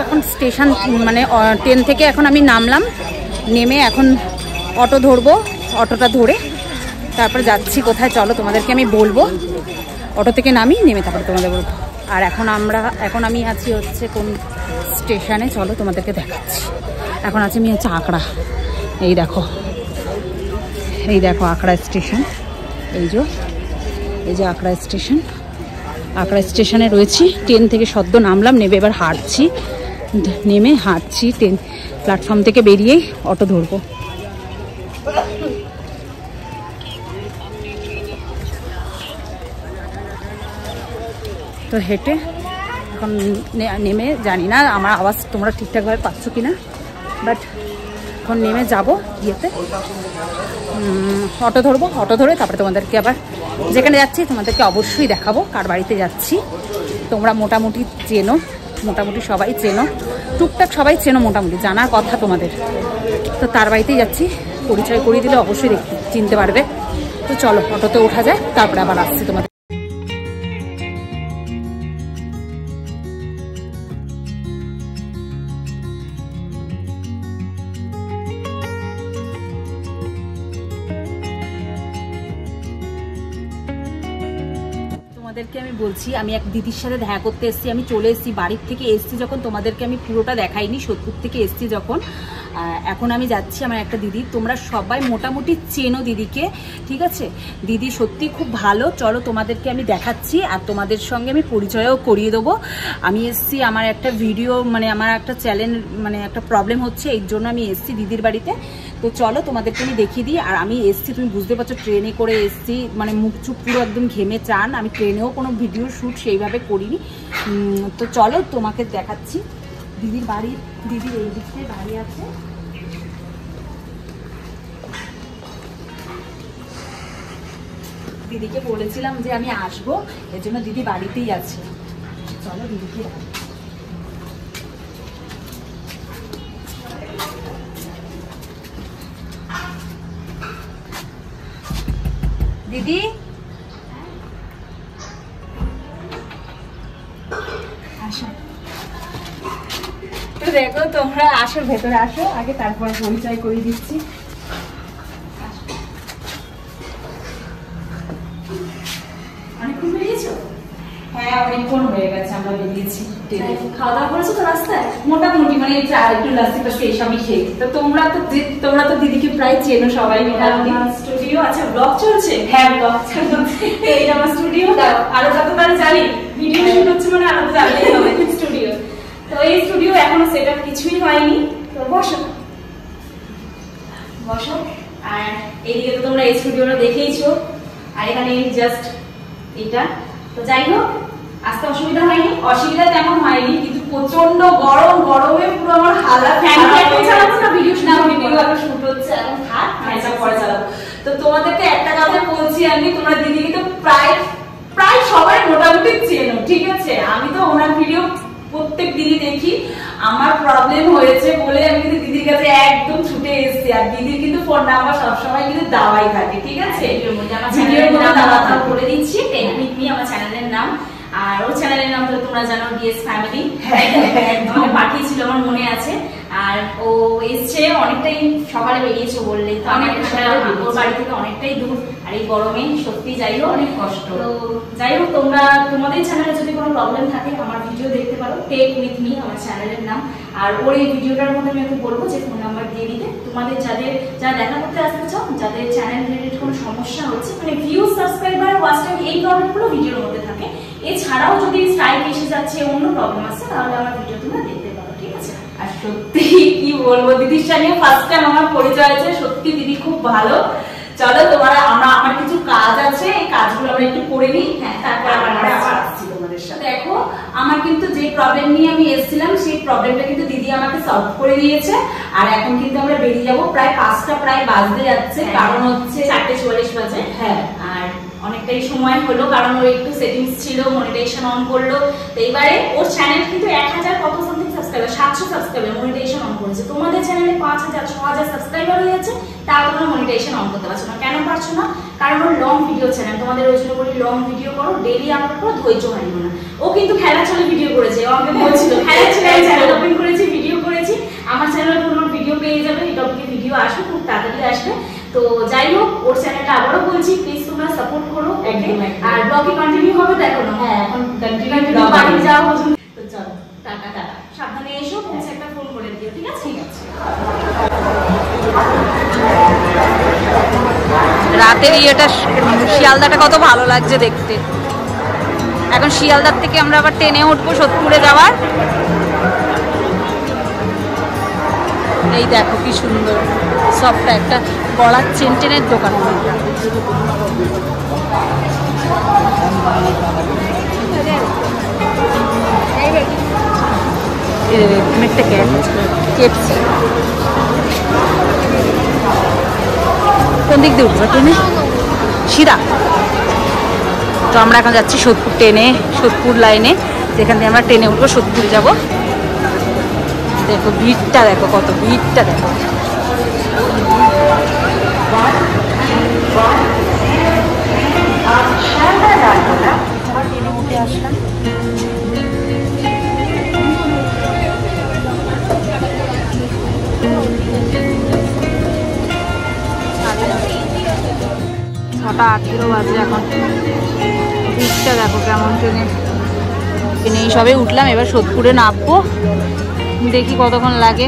এখন স্টেশন মানে ট্রেন থেকে এখন আমি নামলাম, নেমে এখন অটো ধরবো, অটোটা ধরে তারপরে যাচ্ছি কোথায় চলো তোমাদেরকে আমি বলবো। অটো থেকে নামি নেমে তারপরে তোমাদের বলবো। আর এখন আমি আছি হচ্ছে কোন স্টেশনে চলো তোমাদেরকে দেখাচ্ছি। এখন আছি আমি হচ্ছে আকড়া, এই দেখো আকড়া স্টেশন, এই যে আকড়া স্টেশন। আকড়া স্টেশনে রয়েছি, ট্রেন থেকে সদ্য নামলাম, নেমে এবার হাঁটছি ট্রেন প্ল্যাটফর্ম থেকে বেরিয়েই অটো ধরবো। তো হেঁটে এখন নেমে, জানি না আমার আওয়াজ তোমরা ঠিকঠাকভাবে পাচ্ছ কিনা, বাট এখন নেমে যাবো, গিয়েতে অটো ধরবো, অটো ধরে তারপরে তোমাদেরকে আবার যেখানে যাচ্ছি তোমাদেরকে অবশ্যই দেখাবো কার বাড়িতে যাচ্ছি। তোমরা মোটামুটি চেনো, মোটামুটি সবাই চেনো, টুকটাক সবাই চেনো, মোটামুটি জানার কথা তোমাদের। তো তার বাড়িতেই যাচ্ছি, পরিচয় করিয়ে দিলে অবশ্যই চিনতে পারবে। তো চলো অটোতে ওঠা যায়, তারপরে আবার আসছি তোমাদের। তোমাদেরকে আমি বলছি, আমি এক দিদির সাথে দেখা করতে এসেছি, আমি চলে এসেছি বাড়ির থেকে এসেছি যখন, তোমাদেরকে আমি পুরোটা দেখাইনি, সোদপুর থেকে এসেছি যখন। এখন আমি যাচ্ছি আমার একটা দিদি, তোমরা সবাই মোটামুটি চেনো দিদিকে, ঠিক আছে? দিদি সত্যি খুব ভালো। চলো তোমাদেরকে আমি দেখাচ্ছি আর তোমাদের সঙ্গে আমি পরিচয়ও করিয়ে দেবো। আমি এসেছি আমার একটা ভিডিও, মানে আমার একটা চ্যানেল, মানে একটা প্রবলেম হচ্ছে, এই জন্য আমি এসেছি দিদির বাড়িতে। তো চলো তোমাদেরকে আমি দেখিয়ে দিই। আর আমি এসেছি, তুমি বুঝতে পারছো, ট্রেনে করে এসেছি, মানে মুখ চুপ পুরো একদম ঘেমে চান। আমি ট্রেনেও কোনো ভিডিও শ্যুট সেইভাবে করিনি। তো চলো তোমাকে দেখাচ্ছি দিদির বাড়ি। দিদির এই দিকটায় বাড়ি আছে। দিদিকে বলেছিলাম যে আমি আসবো, এর জন্য দিদি বাড়িতেই আছে। চলো দিদিকে দিদি আসো, তো দেখো তোমরা আসো, ভেতরে আসো আগে, তারপরে পরিচয় করে দিচ্ছি। অনেকক্ষণ বেরিয়েছো? হ্যাঁ অনেকক্ষণ হয়ে গেছে আমরা বেরিয়েছি। খাওয়া দাওয়া করেছো তো রাস্তায়? মোটামুটি, মানে একটু লাস্সি টাস্সি এইসবই খেয়েছি। তো তোমরা তো দিদিকে প্রায় চেনো সবাই মোটামুটি। স্টুডিও আছে, ব্লগ চলছে? হ্যাঁ ব্লগ চলছে। এইটা আমার স্টুডিও, আরো যতবার জানি ভিডিও শুট হচ্ছে মানে আরো জানলেই হবে স্টুডিও। তো এই স্টুডিও এখনো সেট আপ কিছুই হয়নি। তো বসো বসো। আর এইদিকে তো তোমরা এই স্টুডিওটা দেখেইছো, আর এখানে জাস্ট এটা। তো যাই হোক, আসতে অসুবিধা হয়নি, অসুবিধা তেমন হয়নি, কিন্তু প্রচন্ড গরম, গরমে পুরো আমার হালাত। ভিডিও শুট হচ্ছে এখন, ফ্যানটা পরে চালাবো। তো তোমাদেরকে একটা কথা বলছি আমি, তোমরা দিদিকে তো প্রায় সবাই মোটামুটি চেনো, ঠিক আছে? আমি তো ওনার ভিডিও প্রত্যেক দিনই দেখি। আমার প্রবলেম হয়েছে বলে আমি কিন্তু দিদির কাছে একদম ছুটে এসেছি। আর দিদির কিন্তু ফোন নাম্বার সবসময় কিন্তু দেওয়াই থাকে, ঠিক আছে? করে দিচ্ছি, টেকনিক নিয়ে আমার চ্যানেলের নাম। আর ওর চ্যানেলের নাম তো তোমরা জানো, ডিএস ফ্যামিলি। আমাকে পাঠিয়েছিল, আমার মনে আছে। আর ও এসছে অনেকটাই সকালে বেরিয়েছে বললে, তো ওর বাড়ি থেকে অনেকটাই দূর, আর এই গরমে সত্যি যাই হোক অনেক কষ্ট। তো যাই হোক, তোমাদের চ্যানেলে যদি কোনো প্রবলেম থাকে আমার ভিডিও দেখতে পারো, টেক উইথ মি আমার চ্যানেলের নাম। আর ওর এই ভিডিওটার মধ্যে আমি বলবো যে ফোন নাম্বার দিয়ে দিতে, তোমাদের যারা দেখা করতে আসতে চাও, যাদের চ্যানেল রিলেটেড কোনো সমস্যা হচ্ছে, মানে ভিউ, সাবস্ক্রাইবার, ওয়াচ টাইম, এই প্রবলেমগুলো ভিডিওর মধ্যে থাকে। এছাড়াও যদি স্ট্রাইক এসে যাচ্ছে, অন্য প্রবলেম আছে, তাহলে আমার ভিডিও তোমরা দেখতে পারো, ঠিক আছে? আর সত্যি কি বলবো, দিদির সাথে ফার্স্ট টাইম আমার পরিচয় আছে, সত্যি দিদি খুব ভালো। চলো আমার কিছু কাজ আছে, এই কাজগুলো আমরা একটু করে নিই, হ্যাঁ, তারপর আবার আসছি তোমাদের সাথে। দেখো আমার কিন্তু যে প্রবলেম নিয়ে আমি এসেছিলাম, সেই প্রবলেমটা কিন্তু দিদি আমাকে সলভ করে দিয়েছে। আর এখন কিন্তু আমরা বেরিয়ে যাবো, প্রায় 5টা প্রায় বাজতে যাচ্ছে, কারণ হচ্ছে 4:44 বাজে। হ্যাঁ, আর অনেকটাই সময় হলো, কারণ ও একটু সেটিংস ছিল, মনিটাইজেশন অন করলো। তো এবারে ওর চ্যানেল কিন্তু 1000 কত something subscriber, 700 subscriber, monetization on করেছে। তোমাদের চ্যানেলে 5000 6000 সাবস্ক্রাইবার হয়ে যাচ্ছে, তাও তোমরা মনিটাইজেশন অন করতে পারছো না। কেন পারছো না? কারণ ওর লং ভিডিও চ্যানেল, তোমাদের ওই জন্য বলি লং ভিডিও করো, ডেইলি আপলোড করো, ধৈর্য হারিও না। ও কিন্তু খেলা চলে ভিডিও করেছে, ও আমাকে বলছিল খেলা চলে চ্যানেল ওপেন করেছি, ভিডিও করেছি। আমার চ্যানেলে কোনো ভিডিও পেয়ে যাবে, এই টপিকে ভিডিও আসবে, খুব তাড়াতাড়ি আসবে। তো যাই হোক, ওর চ্যানেলটা আবারও বলছি, প্লিজ তোমরা সাপোর্ট করো। আর ব্লগে কন্টিনিউ হবে, দেখো না? হ্যাঁ, এখন কন্টিনিউ বাড়ি যাওয়া পর্যন্ত। তো চলো, টাটা টাটা, সাবধানে এসো, পৌঁছে একটা ফোন করে দিও, ঠিক আছে? ঠিক আছে। রাতের ইয়েটা শিয়ালদাটা কত ভালো লাগছে দেখতে। এখন শিয়ালদার থেকে আমরা আবার ট্রেনে উঠবো সোদপুরে যাওয়ার। এই দেখো কি সুন্দর, সবটা একটা গলার চেনের দোকান। কোন দিক দিয়ে উঠবো ট্রেনে? শিরা। তো আমরা এখন যাচ্ছি সোদপুর ট্রেনে, সোদপুর লাইনে, যেখান দিয়ে আমরা ট্রেনে উঠবো, সোদপুরে যাবো। দেখো ভিড়টা, দেখো কত ভিড়টা, দেখো। ট্রেনে উঠে আসলাম। ছটা 18 বাজে এখন। ভিড়টা দেখো কেমন। ট্রেনে সবে উঠলাম, এবার সোদপুরে নামবো, দেখি কতক্ষণ লাগে।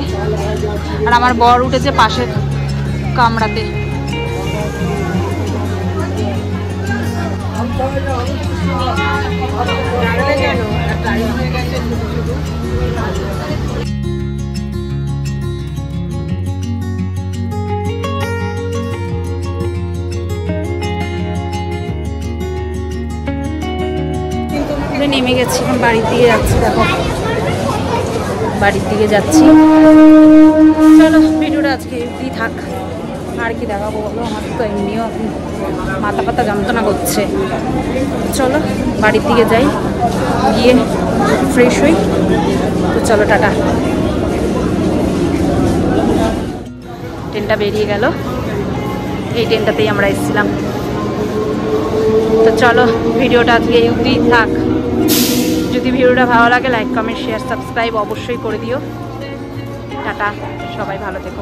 আর আমার বর উঠেছে পাশের কামরাতে। নেমে গেছি, এখন বাড়ির দিকে যাচ্ছি। দেখো বাড়ির দিকে যাচ্ছি। চলো ভিডিওটা আজকে এমনি থাক, আর কি দেখাবো বলো? আমার তো এমনিও মাথা পাতা যন্ত্রণা করছে। চলো বাড়ির দিকে যাই, গিয়ে ফ্রেশ হই। তো চলো টাটা। ট্রেনটা বেরিয়ে গেল, এই ট্রেনটাতেই আমরা এসেছিলাম। তো চলো ভিডিওটা আজকে এই অবধি থাক। যদি ভিডিওটা ভালো লাগে লাইক কমেন্ট শেয়ার সাবস্ক্রাইব অবশ্যই করে দিও। টাটা, সবাই ভালো থেকো।